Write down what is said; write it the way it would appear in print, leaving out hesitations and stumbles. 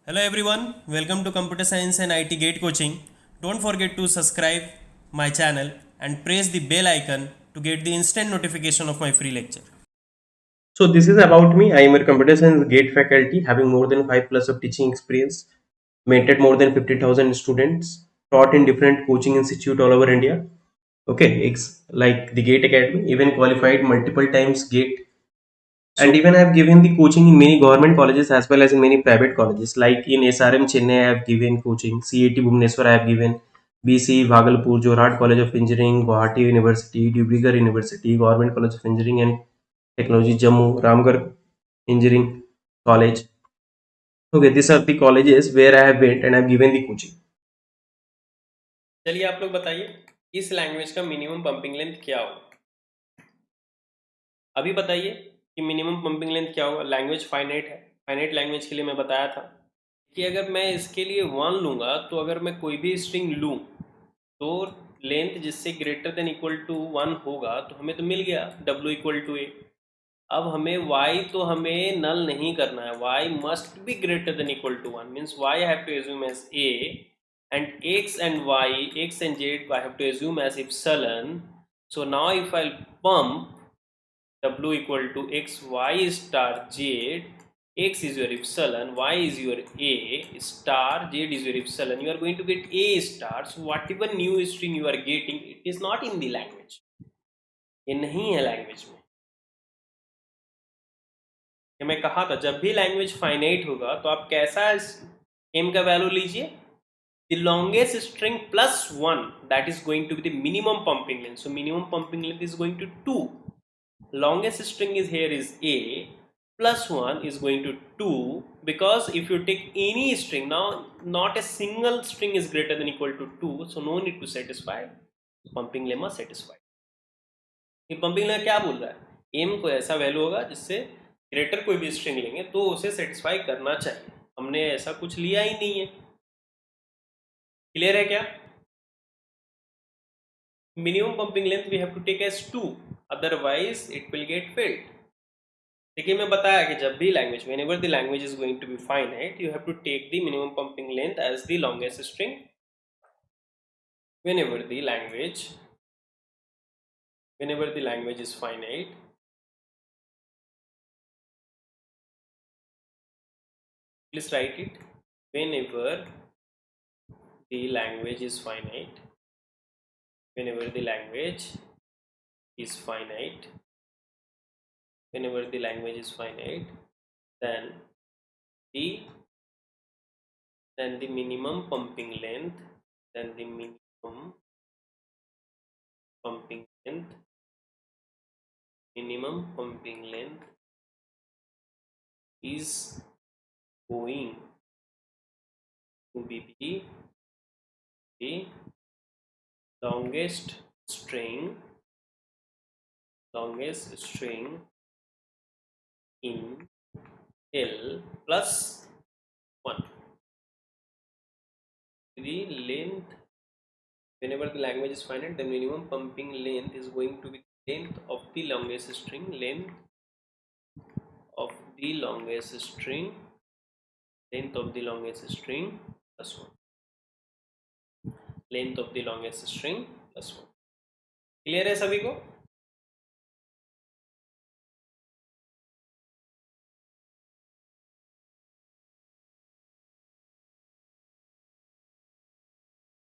Hello everyone, welcome to Computer Science and IT Gate Coaching. Don't forget to subscribe my channel and press the bell icon to get the instant notification of my free lecture. So this is about me. I am a computer science gate faculty having more than 5 plus of teaching experience, mentored more than 50,000 students, taught in different coaching institute all over India. Okay, it's like the Gate Academy, even qualified multiple times Gate, and even I have given the coaching in many government colleges as well as in many private colleges. Like in SRM Chennai, I have given coaching. CAT Bhubaneswar, I have given. BC Bhagalpur, Jorhat College of Engineering, Guwahati University, Dibrugarh University, Government College of Engineering and Technology, Jammu, Ramgarh Engineering College. Okay, these are the colleges where I have went and I have given the coaching. चलिए आप लोग बताइए इस language का minimum pumping length क्या होगा? अभी बताइए कि मिनिमम पंपिंग लेंथ क्या होगा. लैंग्वेज फाइनाइट है. फाइनाइट लैंग्वेज के लिए मैं बताया था कि अगर मैं इसके लिए 1 लूँगा तो अगर मैं कोई भी स्ट्रिंग लूँ तो लेंथ जिससे ग्रेटर देन इक्वल टू 1 होगा तो हमें तो मिल गया w इक्वल टू ए. अब हमें y तो हमें नल नहीं करना है. y must be greater than equal to 1 means y I have to assume as a and x and y, x and z I have to assume as epsilon. So now if I'll pump w equal to x y star z, x is your epsilon, y is your a star, z is your epsilon, you are going to get a star. So whatever new string you are getting, it is not in the language. ये नहीं है language में. ये मैं कहा था जब भी लैंग्वेज फाइनाइट होगा तो आप कैसा m का वैल्यू लीजिए, the longest string plus 1, that is going to be the minimum pumping length. So minimum pumping length is going to 2. Longest string is here is a plus 1 is going to 2, because if you take any string, now not a single string is greater than equal to 2, so no need to satisfy pumping lemma satisfied. ये pumping lemma क्या बोल रहा है? m को ऐसा value होगा जिससे greater कोई भी स्ट्रिंग लेंगे तो उसे सेटिस्फाई करना चाहिए. हमने ऐसा कुछ लिया ही नहीं है. क्लियर है क्या? Minimum pumping length we have to take as 2, otherwise it will get failed. देखिए मैं बताया कि जब भी language, whenever the language is going to be finite, you have to take the minimum pumping length as the longest string. Whenever the language is finite, please write it. Whenever the language is finite, whenever the language is finite, whenever the language is finite, then the minimum pumping length, then the minimum pumping length is going to be the longest string in L plus 1. The length, whenever the language is finite, the minimum pumping length is going to be length of the longest string, length of the longest string plus 1, length of the longest string plus 1. Clear है सभी को?